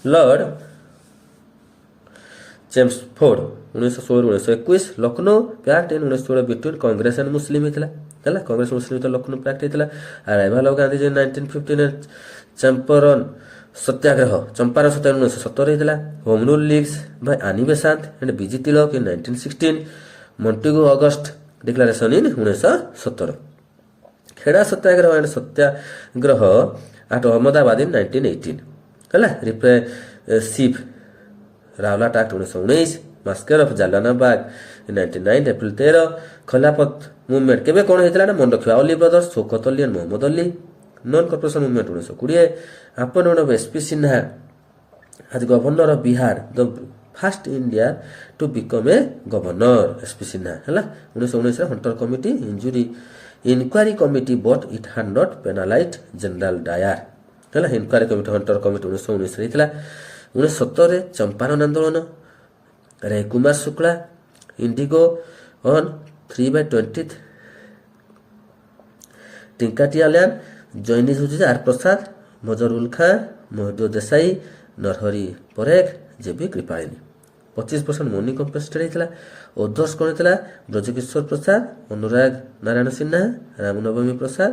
Lord Chelmsford 1916-1921 Lucknow pact in 1916 between Congress and Muslim ହେଇଥିଲା ହେଲା କଂଗ୍ରେସ ମୁସଲିମ ଭିତରେ ଲକ୍ଷ୍ନୌ ପ୍ୟାକ୍ଟ ହେଇଥିଲା। ଆରାଇଭାଲ ଅଫ ଗାନ୍ଧିଜୀ 1915 ଚମ୍ପାରନ ସତ୍ୟାଗ୍ରହ 1917 ହେଇଥିଲା। Home rule leagues by Annie Besant and B G Tilak in 1916 Montagu August declaration in 1917 Kheda Satyagraha and Satyagraha at Ahmedabad in 1918 ହେଲା repressive Rowlatt act 1919 massacre of Jallianwala Bagh in 1909 April 13 Khilafat movement କେବେ କ'ଣ ହେଇଥିଲା ନା ମନେ ରଖିବା Ali brothers Shaukat Ali and Mohammad Ali non cooperation movement 1920 appointment of S P Sinha as governor of Bihar the first India to become a governor S P Sinha ହେଲା 1919 Hunter committee inquiry committee but it had not ପେନାଲାଇଜ୍ General Dyer ହେଲା inquiry committee Hunter committee 1919 ହେଇଥିଲା। 1917 ଚମ୍ପାରନ ଆନ୍ଦୋଳନ ରେ Kumar Shukla indigo on 3/20 ଟିଙ୍କାଟିଆଲ୍ୟାନ ଜୈନିଜ ହେଉଛି R Prasad Mazharul Khan Mahmud Desai Narahari ପରେଖ J B Kripalani 25% money compensated ହେଇଥିଲା। Others କ'ଣ ହେଇଥିଲା ବ୍ରଜକିଶୋର ପ୍ରସାଦ ଅନୁରାଗ ନାରାୟଣ ସିହ୍ନା ରାମନବମୀ ପ୍ରସାଦ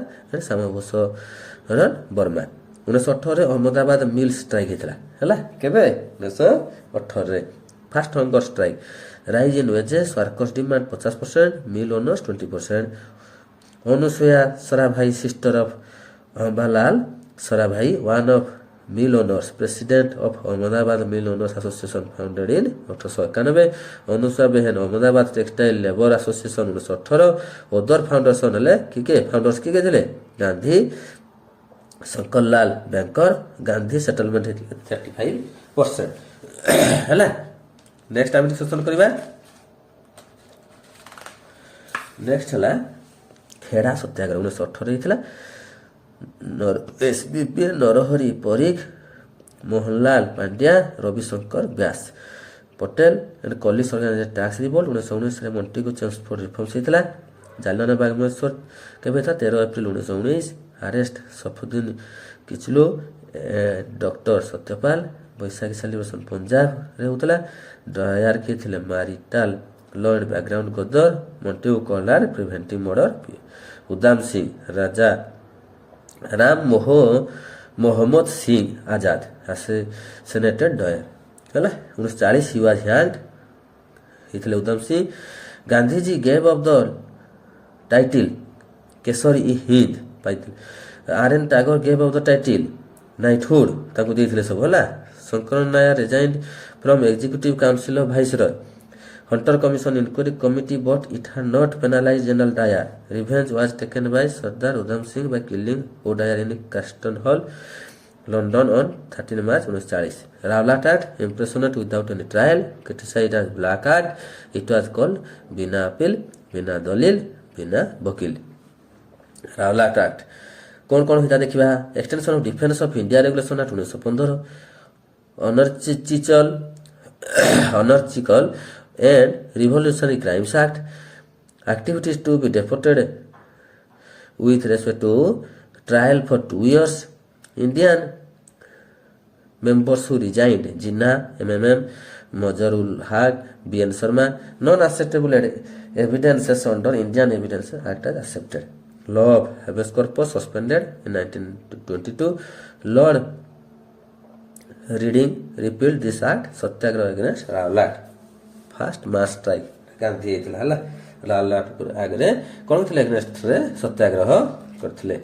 ଶ୍ୟାମଭୂଷଣ ବର୍ମା 1918 ଅହମ୍ମଦାବାଦ ମିଲ୍ ଷ୍ଟ୍ରାଇକ୍ ହେଇଥିଲା ହେଲା କେବେ 1918 first hunger strike rise in wages workers demand 50% mill owners 20% Anusuya Sarabhai sister of Ambalal Sarabhai one of mill owners president of Ahmedabad mill owners association founded in 1891 Anusuya Behen Ahmedabad textile labour association 1918 other foundation ହେଲେ କିଏ founders କିଏ ଥିଲେ ଗାନ୍ଧୀ ଶଙ୍କରଲାଲ ବ୍ୟାଙ୍କର Gandhi settlement 35% ହେଲା। Next ଆମେ discussion କରିବା next ହେଲା ଖେଡ଼ା ସତ୍ୟାଗ୍ରହ 1918 ହେଇଥିଲା। ଏସବିପି ନରହରି ପରିଖ ମୋହନଲାଲ ପାଣ୍ଡ୍ୟା ରବିଶଙ୍କର ବ୍ୟାସ ପଟେଲ ଆଣ୍ଡ କଲିସ organized tax revolt 1919 Montagu Chelmsford reforms ହେଇଥିଲା। ଜାଲିଆନାବାଗ ମହୋତ୍ସବ କେବେ ହେଇଥିଲା 13 April 1919 arrest Saifuddin Kitchlew doctor Satyapal Baisakhi celebration ପଞ୍ଜାବରେ ହେଉଥିଲା। ଡ୍ରାୟାର କିଏ ଥିଲେ martial law and background Ghadar Montagu କଲାର preventive murder Udham Singh Raja Ram Mohammad Singh Azad assassinated Dyer ହେଲା 1940 ହି ୱାଜ ହ୍ୟାଙ୍ଗଡ ହେଇଥିଲେ Udham Singh. Gandhiji gave of the title Kaisar i Hind ପାଇଥିଲେ। R N. Tagore gave of the title knighthood ତାଙ୍କୁ ଦେଇଥିଲେ ସବୁ ହେଲା। Sankaran Nair resigned from executive council of viceroy Hunter Commission inquiry committee but it had not ପେନାଲାଇଜ୍ General Dyer revenge was taken by Sardar Udham Singh by killing O'Dwyer in Caxton Hall London on 13 March 1940 Rowlatt Act imprisonment without any trial criticise as black act it was called ବିନା appeal ବିନା ଦଲିଲ ବିନା ବକିଲ। Rowlatt act କ'ଣ କ'ଣ ହେଇଟା ଦେଖିବା extension of defence of India regulation act 1915 ଅନର୍ଚିକଲ and Revolutionary Crimes Act activities to be deported with respect to trial for 2 years Indian members who resigned Jinnah MMM Mazharul Haq BN Sharma non acceptable evidences under Indian Evidence Act as accepted. Law of habeas corpus suspended in 1922 Lord Reading repealed this act Satyagraha against Rowlatt first mass strike Gandhi ହେଇଥିଲା ହେଲା ଲାଲ ଆଗରେ କ'ଣ ଥିଲେ ଏଗନେଷ୍ଟରେ ସତ୍ୟାଗ୍ରହ କରିଥିଲେ।